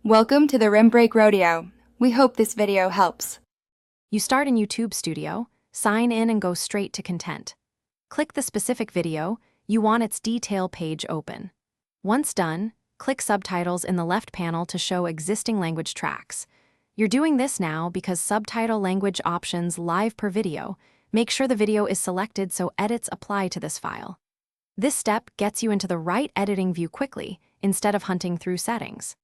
Welcome to the Rim Break Rodeo. We hope this video helps. You start in YouTube Studio, sign in and go straight to content. Click the specific video you want its detail page open. Once done, click Subtitles in the left panel to show existing language tracks. You're doing this now because subtitle language options live per video make sure the video is selected so edits apply to this file. This step gets you into the right editing view quickly instead of hunting through settings.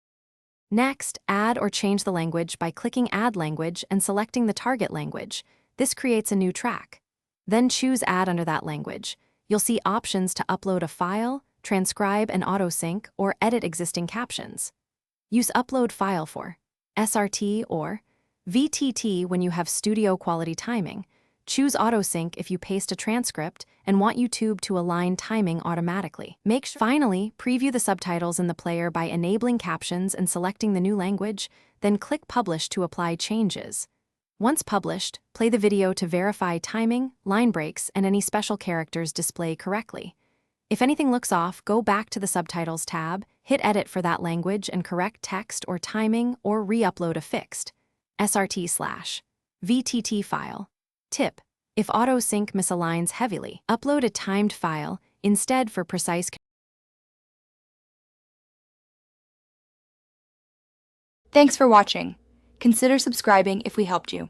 Next, add or change the language by clicking Add Language and selecting the target language. This creates a new track. Then choose Add under that language. You'll see options to upload a file, transcribe and autosync, or edit existing captions. Use Upload File for SRT or VTT when you have studio quality timing. Choose Autosync if you paste a transcript and want YouTube to align timing automatically. Finally, preview the subtitles in the player by enabling captions and selecting the new language, then click Publish to apply changes. Once published, play the video to verify timing, line breaks, and any special characters display correctly. If anything looks off, go back to the Subtitles tab, hit Edit for that language and correct text or timing, or re-upload a fixed SRT/VTT file. Tip: if autosync misaligns heavily, upload a timed file instead for precise. Thanks for watching. Consider subscribing if we helped you.